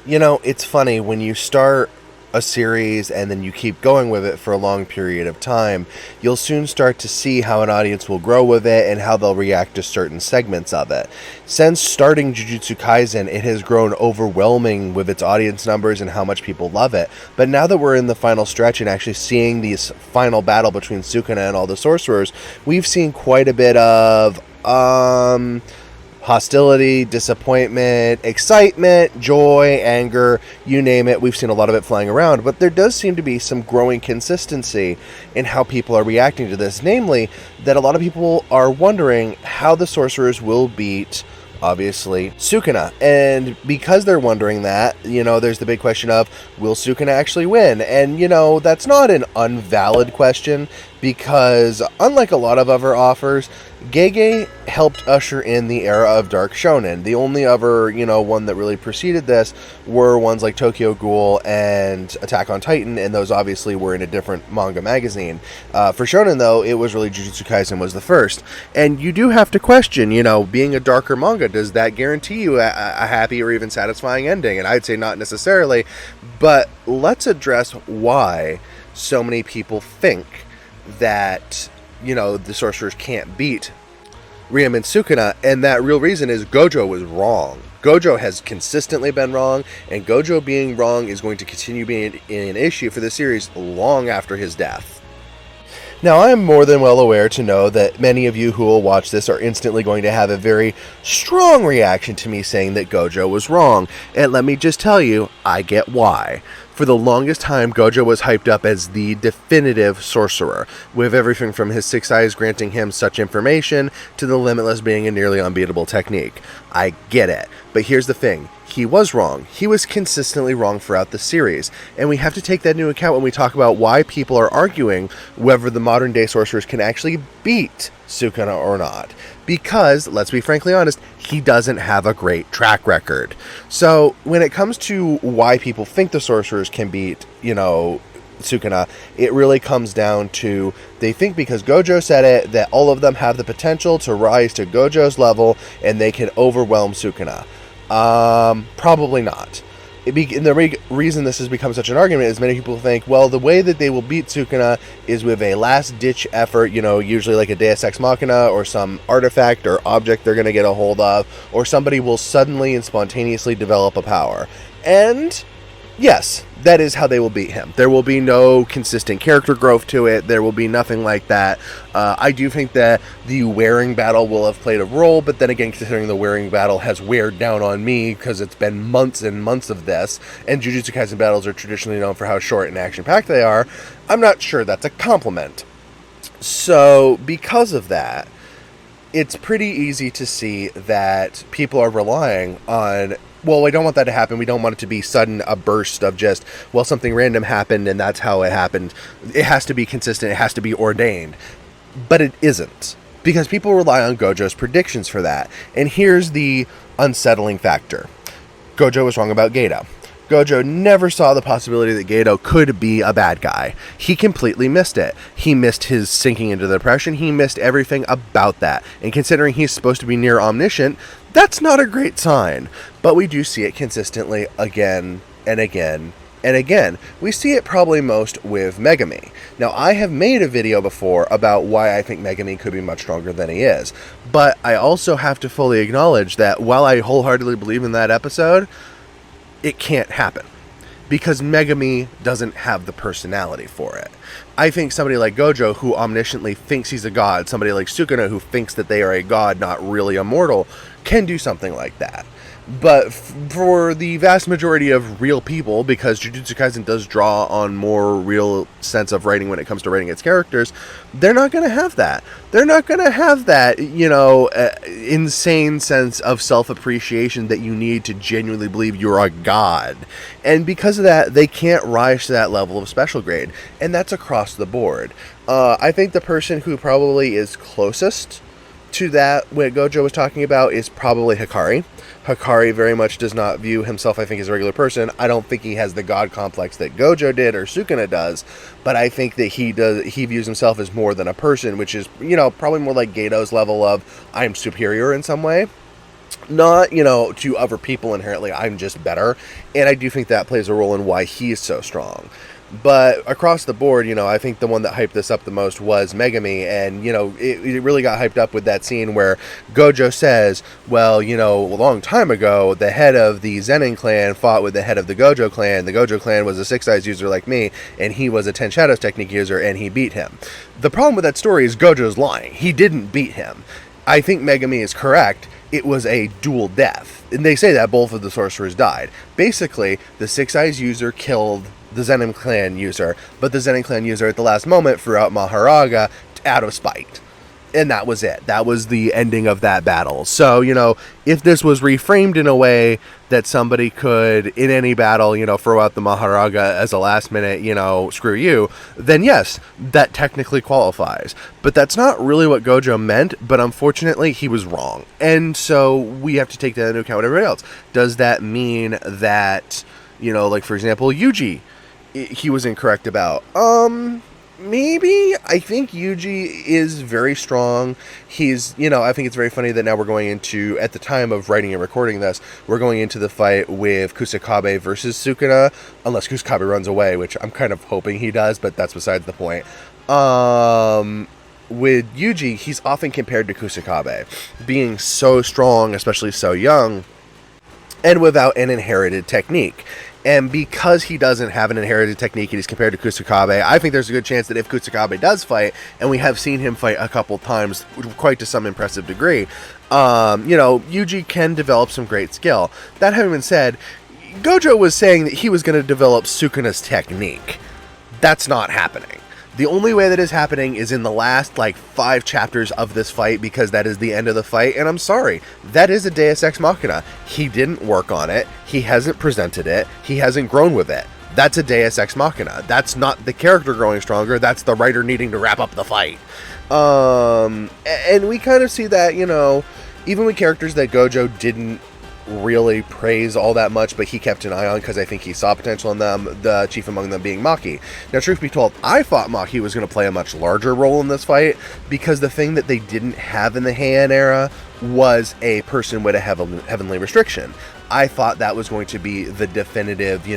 You know, it's funny when you start a series and then you keep going with it for a long period of time, you'll soon start to see how an audience will grow with it and how they'll react to certain segments of it. Since starting Jujutsu Kaisen, it has grown overwhelming with its audience numbers and how much people love it. But now that we're in the final stretch and actually seeing this final battle between Sukuna and all the sorcerers, we've seen quite a bit of hostility, disappointment, excitement, joy, anger, you name it. We've seen a lot of it flying around, but there does seem to be some growing consistency in how people are reacting to this. Namely, that a lot of people are wondering how the sorcerers will beat, obviously, Sukuna. And because they're wondering that, there's the big question of, will Sukuna actually win? And, that's not an unvalid question, because unlike a lot of other offers, Gege helped usher in the era of Dark Shonen. The only other, one that really preceded this were ones like Tokyo Ghoul and Attack on Titan, and those obviously were in a different manga magazine. For Shonen, though, it was really Jujutsu Kaisen was the first. And you do have to question, being a darker manga, does that guarantee you a happy or even satisfying ending? And I'd say not necessarily, but let's address why so many people think that the sorcerers can't beat Riem and Sukuna, and that real reason is Gojo was wrong. Gojo has consistently been wrong, and Gojo being wrong is going to continue being an issue for the series long after his death. Now, I am more than well aware to know that many of you who will watch this are instantly going to have a very strong reaction to me saying that Gojo was wrong, and let me just tell you, I get why. For the longest time, Gojo was hyped up as the definitive sorcerer, with everything from his six eyes granting him such information to the limitless being a nearly unbeatable technique. I get it, but here's the thing. He was wrong. He was consistently wrong throughout the series, and we have to take that into account when we talk about why people are arguing whether the modern day sorcerers can actually beat Sukuna or not. Because, let's be frankly honest, he doesn't have a great track record. So, when it comes to why people think the sorcerers can beat, Sukuna, it really comes down to, they think because Gojo said it, that all of them have the potential to rise to Gojo's level, and they can overwhelm Sukuna. Probably not. The reason this has become such an argument is many people think, well, the way that they will beat Sukuna is with a last-ditch effort, usually like a Deus Ex Machina or some artifact or object they're going to get a hold of, or somebody will suddenly and spontaneously develop a power. And yes, that is how they will beat him. There will be no consistent character growth to it. There will be nothing like that. I do think that the wearing battle will have played a role, but then again, considering the wearing battle has weared down on me because it's been months and months of this, and Jujutsu Kaisen battles are traditionally known for how short and action-packed they are, I'm not sure that's a compliment. So, because of that, it's pretty easy to see that people are relying on, well, we don't want that to happen. We don't want it to be sudden, a burst of just, well, something random happened and that's how it happened. It has to be consistent. It has to be ordained. But it isn't. Because people rely on Gojo's predictions for that. And here's the unsettling factor. Gojo was wrong about Geto. Gojo never saw the possibility that Geto could be a bad guy. He completely missed it. He missed his sinking into depression. He missed everything about that. And considering he's supposed to be near omniscient, that's not a great sign. But we do see it consistently again and again and again. We see it probably most with Megumi. Now, I have made a video before about why I think Megumi could be much stronger than he is. But I also have to fully acknowledge that while I wholeheartedly believe in that episode, it can't happen because Megumi doesn't have the personality for it. I think somebody like Gojo, who omnisciently thinks he's a god, somebody like Sukuna, who thinks that they are a god, not really immortal, can do something like that. But for the vast majority of real people, because Jujutsu Kaisen does draw on more real sense of writing when it comes to writing its characters, they're not going to have that. They're not going to have that, insane sense of self-appreciation that you need to genuinely believe you're a god. And because of that, they can't rise to that level of special grade. And that's across the board. I think the person who probably is closest to that, what Gojo was talking about, is probably Hikari. Hikari very much does not view himself, I think, as a regular person. I don't think he has the god complex that Gojo did or Sukuna does, but I think that he views himself as more than a person, which is, probably more like Geto's level of, I'm superior in some way. Not, to other people inherently, I'm just better. And I do think that plays a role in why he's so strong. But across the board, I think the one that hyped this up the most was Megumi. And, it really got hyped up with that scene where Gojo says, well, a long time ago, the head of the Zenin clan fought with the head of the Gojo clan. The Gojo clan was a Six Eyes user like me, and he was a Ten Shadows technique user, and he beat him. The problem with that story is Gojo's lying. He didn't beat him. I think Megumi is correct. It was a dual death. And they say that both of the sorcerers died. Basically, the Six Eyes user killed the Zenin clan user, but the Zenin clan user at the last moment threw out Maharaga out of spite. And that was it. That was the ending of that battle. So, if this was reframed in a way that somebody could, in any battle, throw out the Maharaga as a last minute, screw you, then yes, that technically qualifies. But that's not really what Gojo meant, but unfortunately, he was wrong. And so we have to take that into account with everybody else. Does that mean that, like, for example, Yuji, he was incorrect about? Maybe. I think Yuji is very strong. He's, I think it's very funny that now we're going into, at the time of writing and recording this, we're going into the fight with Kusakabe versus Sukuna, unless Kusakabe runs away, which I'm kind of hoping he does, but that's besides the point. With Yuji, he's often compared to Kusakabe, being so strong, especially so young, and without an inherited technique. And because he doesn't have an inherited technique and he's compared to Kusakabe, I think there's a good chance that if Kusakabe does fight, and we have seen him fight a couple times, quite to some impressive degree, Yuji can develop some great skill. That having been said, Gojo was saying that he was going to develop Sukuna's technique. That's not happening. The only way that is happening is in the last, 5 chapters of this fight, because that is the end of the fight, and I'm sorry, that is a Deus Ex Machina. He didn't work on it, he hasn't presented it, he hasn't grown with it. That's a Deus Ex Machina. That's not the character growing stronger, that's the writer needing to wrap up the fight. And we kind of see that, even with characters that Gojo didn't really praise all that much, but he kept an eye on because I think he saw potential in them, the chief among them being Maki. Now, truth be told, I thought Maki was going to play a much larger role in this fight, because the thing that they didn't have in the Heian era was a person with a heavenly restriction. I thought that was going to be the definitive,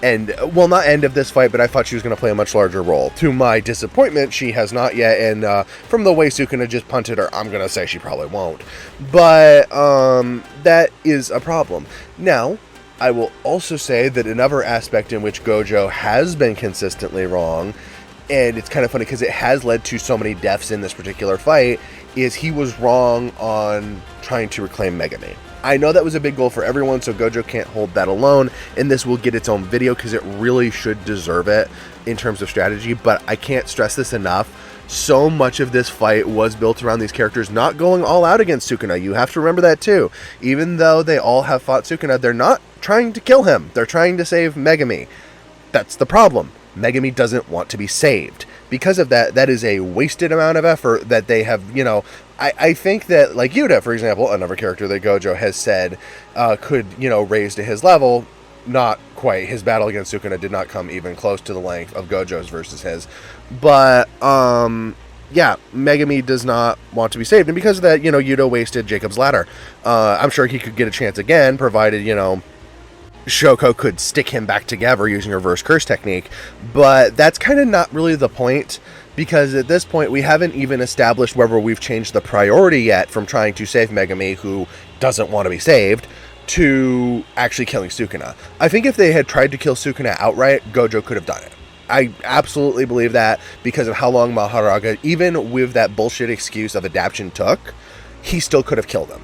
and, well, not end of this fight, but I thought she was going to play a much larger role. To my disappointment, she has not yet, and from the way Sukuna just punted her, I'm going to say she probably won't. But that is a problem. Now, I will also say that another aspect in which Gojo has been consistently wrong, and it's kind of funny because it has led to so many deaths in this particular fight, is he was wrong on trying to reclaim Megumi. I know that was a big goal for everyone, so Gojo can't hold that alone, and this will get its own video because it really should deserve it in terms of strategy, but I can't stress this enough. So much of this fight was built around these characters not going all out against Sukuna. You have to remember that too. Even though they all have fought Sukuna, they're not trying to kill him. They're trying to save Megumi. That's the problem. Megumi doesn't want to be saved. Because of that, that is a wasted amount of effort that they have, I think that, like Yuta, for example, another character that Gojo has said could, raise to his level, not quite. His battle against Sukuna did not come even close to the length of Gojo's versus his. But, yeah, Megumi does not want to be saved. And because of that, Yuta wasted Jacob's Ladder. I'm sure he could get a chance again, provided, Shoko could stick him back together using reverse curse technique, but that's kind of not really the point, because at this point we haven't even established whether we've changed the priority yet from trying to save Megumi, who doesn't want to be saved, to actually killing Sukuna. I think if they had tried to kill Sukuna outright, Gojo could have done it. I absolutely believe that, because of how long Maharaga, even with that bullshit excuse of adaptation took, he still could have killed him.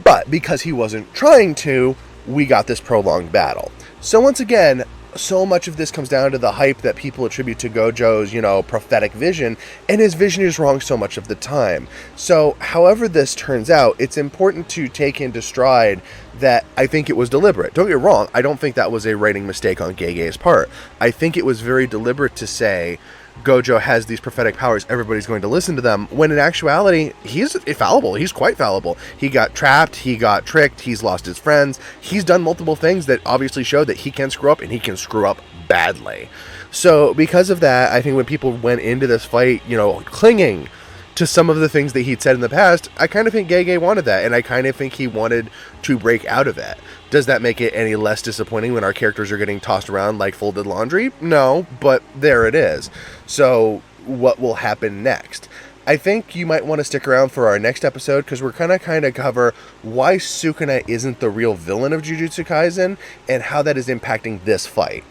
But because he wasn't trying to, we got this prolonged battle. So once again, so much of this comes down to the hype that people attribute to Gojo's, prophetic vision, and his vision is wrong so much of the time. So however this turns out, it's important to take into stride that I think it was deliberate. Don't get me wrong, I don't think that was a writing mistake on Gege's part. I think it was very deliberate to say, Gojo has these prophetic powers, everybody's going to listen to them, when in actuality, he's fallible. He's quite fallible. He got trapped, he got tricked, he's lost his friends, he's done multiple things that obviously show that he can screw up, and he can screw up badly. So because of that, I think when people went into this fight, clinging to some of the things that he'd said in the past, I kind of think Gege wanted that, and I kind of think he wanted to break out of it. Does that make it any less disappointing when our characters are getting tossed around like folded laundry? No, but there it is. So what will happen next? I think you might want to stick around for our next episode, because we're kind of cover why Sukuna isn't the real villain of Jujutsu Kaisen and how that is impacting this fight.